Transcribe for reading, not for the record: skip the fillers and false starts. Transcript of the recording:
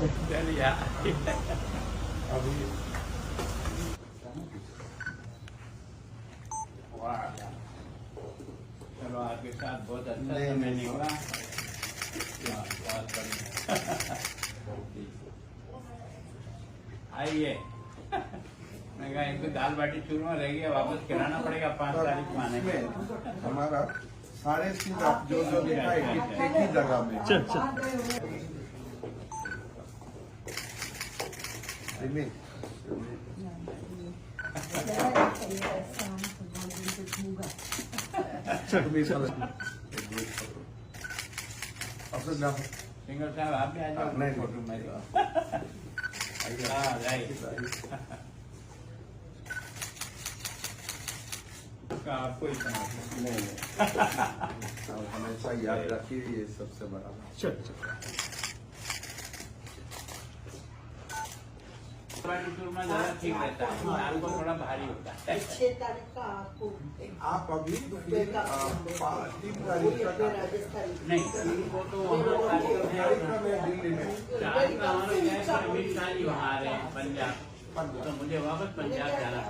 चलिए अभी वाह, चलो आपके साथ बहुत अच्छा नहीं, समय नहीं। निकला। बहुत बढ़िया। आइए। मैं कहा एक तो दाल बाटी चूरमा रह गया, वापस खिलाना पड़ेगा 5 तारीख को आने के। इसमें हमारा सारे चीज आप जो देखा है एक ही जगह में। दिल्ली। तुम्ही चला. असं ना. सिंगर साहब आप भी आ जाओ नहीं, फोटो में। आइए. हाँ, राइट। का आपको ही समझ नहीं और हमेशा याद रखिए ये सबसे बड़ा बाटी चूरमा ज्यादा ठीक रहता है, आपको थोड़ा भारी होता है। 6 तारीख का आपको आप अभी 3 तारीख का नहीं वो तो मैं दिल्ली में 4 का हमारे वहाँ आ रहे हैं पंजाब, तो मुझे वापस पंजाब जाना